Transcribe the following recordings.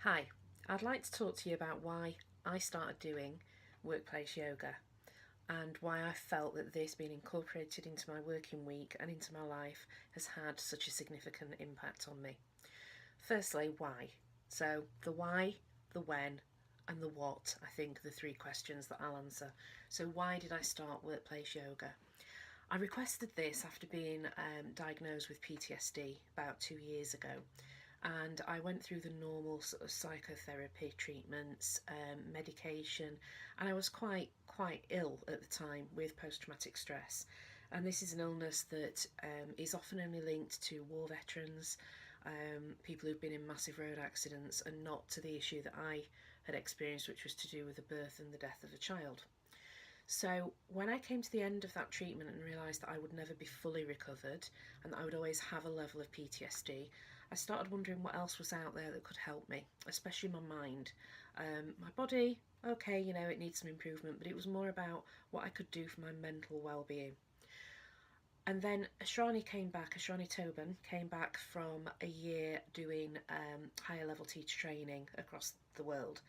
Hi, I'd like to talk to you about why I started doing workplace yoga and why I felt that this being incorporated into my working week and into my life has had such a significant impact on me. Firstly, why? So, the why, the when, and the what, I think, are the three questions that I'll answer. So, why did I start workplace yoga? I requested this after being diagnosed with PTSD about 2 years ago, and I went through the normal sort of psychotherapy treatments, medication, and I was quite ill at the time with post-traumatic stress. And this is an illness that is often only linked to war veterans, people who've been in massive road accidents, and not to the issue that I had experienced, which was to do with the birth and the death of a child. So when I came to the end of that treatment and realised that I would never be fully recovered and that I would always have a level of PTSD, I started wondering what else was out there that could help me, especially my mind. My body, okay, it needs some improvement, but it was more about what I could do for my mental well-being. And then Eshranie Tobin came back from a year doing higher level teacher training across the world.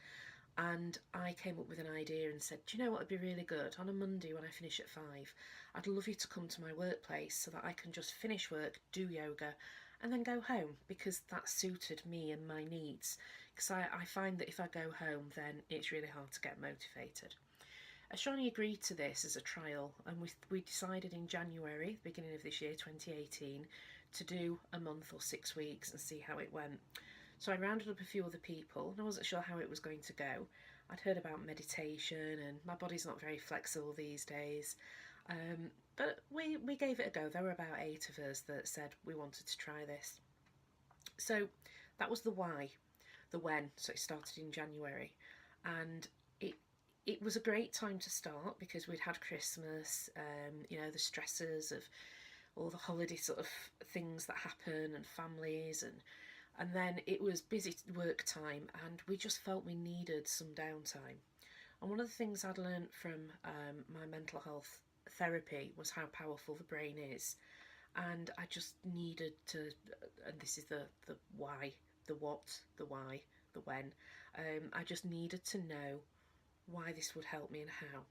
And I came up with an idea and said, do you know what would be really good? On a Monday when I finish at 5, I'd love you to come to my workplace so that I can just finish work, do yoga, and then go home, because that suited me and my needs. Because I find that if I go home, then it's really hard to get motivated. Eshranie agreed to this as a trial, and we decided in January, the beginning of this year, 2018, to do a month or 6 weeks and see how it went. So I rounded up a few other people, and I wasn't sure how it was going to go. I'd heard about meditation, and my body's not very flexible these days. But we gave it a go. There were about 8 of us that said we wanted to try this. So that was the why. The when. So it started in January. And it was a great time to start because we'd had Christmas, the stresses of all the holiday sort of things that happen, and families, and then it was busy work time, and we just felt we needed some downtime. And one of the things I'd learned from my mental health therapy was how powerful the brain is. And I just needed to, and this is the why, the what, the why, the when. I just needed to know why this would help me and how.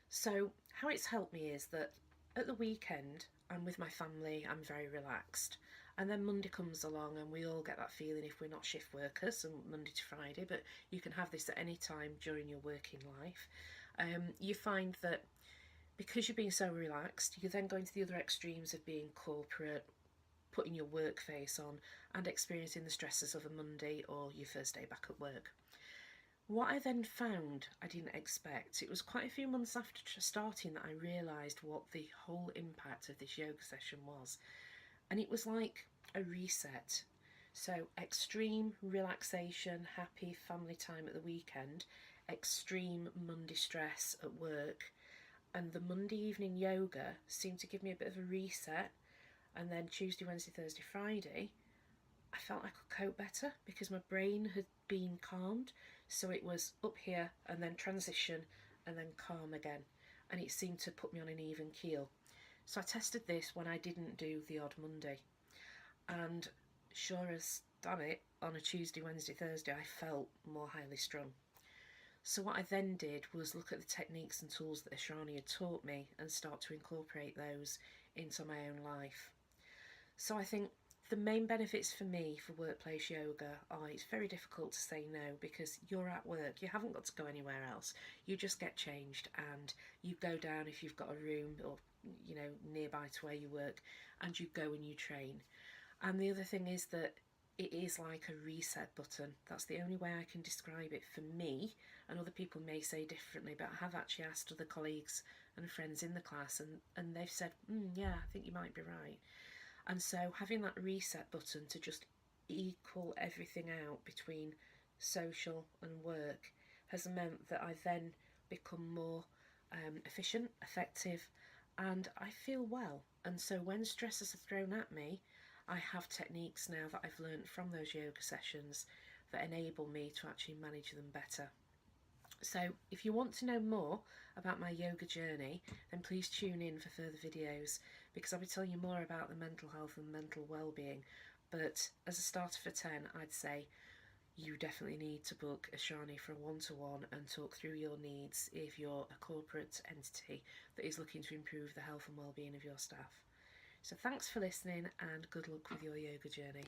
So how it's helped me is that at the weekend I'm with my family, I'm very relaxed, and then Monday comes along and we all get that feeling, if we're not shift workers, and Monday to Friday, but you can have this at any time during your working life. You find that because you're being so relaxed, you're then going to the other extremes of being corporate, putting your work face on, and experiencing the stresses of a Monday or your first day back at work. What I then found I didn't expect, it was quite a few months after starting that I realised what the whole impact of this yoga session was. And it was like a reset. So extreme relaxation, happy family time at the weekend, extreme Monday stress at work, and the Monday evening yoga seemed to give me a bit of a reset. And then Tuesday, Wednesday, Thursday, Friday, I felt I could cope better because my brain had been calmed. So it was up here and then transition and then calm again. And it seemed to put me on an even keel. So I tested this when I didn't do the odd Monday. And sure as damn it, on a Tuesday, Wednesday, Thursday, I felt more highly strung. So what I then did was look at the techniques and tools that Eshranie had taught me and start to incorporate those into my own life. So I think the main benefits for me for workplace yoga are, it's very difficult to say no because you're at work, you haven't got to go anywhere else, you just get changed and you go down if you've got a room or nearby to where you work, and you go and you train. And the other thing is that it is like a reset button. That's the only way I can describe it for me, and other people may say differently, but I have actually asked other colleagues and friends in the class and they've said, yeah, I think you might be right. And so having that reset button to just equal everything out between social and work has meant that I then become more efficient, effective, and I feel well. And so when stresses are thrown at me, I have techniques now that I've learned from those yoga sessions that enable me to actually manage them better. So if you want to know more about my yoga journey, then please tune in for further videos, because I'll be telling you more about the mental health and mental well-being. But as a starter for 10, I'd say you definitely need to book Eshranie for a one-to-one and talk through your needs if you're a corporate entity that is looking to improve the health and well-being of your staff. So thanks for listening, and good luck with your yoga journey.